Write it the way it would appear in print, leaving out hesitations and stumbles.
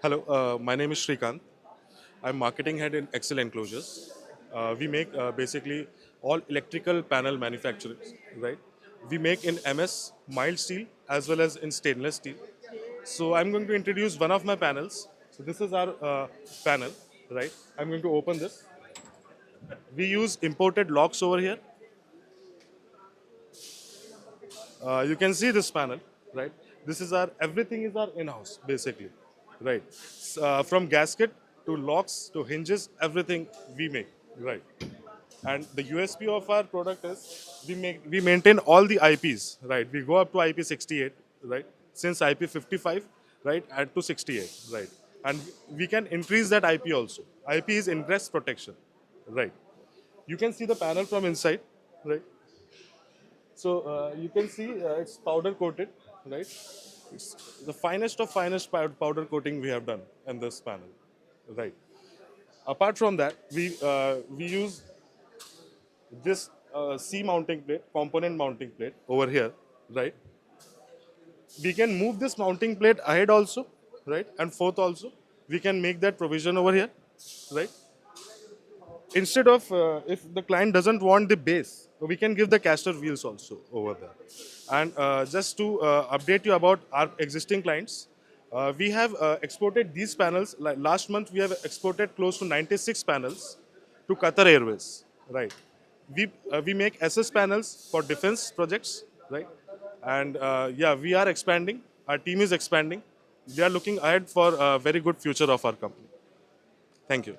Hello, my name is Shrikant. I'm marketing head in Enclosures. We make basically all electrical panel manufacturing, right? We make in MS, mild steel, as well as in stainless steel. So I'm going to introduce one of my panels. So this is our panel, right? I'm going to open this. We use imported locks over here. You can see this panel, right? This is our everything is our in-house basically, right? From gasket to locks to hinges, everything we make, right? And the USP of our product is we maintain all the IPs, right? We go up to IP 68, right? Since IP 55, right, at to 68, right? And we can increase that IP also. IP is ingress protection, right? You can see the panel from inside, right? So you can see it's powder coated, right? It's the finest of finest powder coating we have done in this panel, right? Apart from that, we use this C mounting plate, component mounting plate over here, right? We can move this mounting plate ahead also, right? And forth also. We can make that provision over here, right? Instead of if the client doesn't want the base, we can give the caster wheels also over there. And just to update you about our existing clients, we have exported these panels. Like last month, we have exported close to 96 panels to Qatar Airways, right? We make SS panels for defense projects, right? And yeah, we are expanding. Our team is expanding. We are looking ahead for a very good future of our company. Thank you.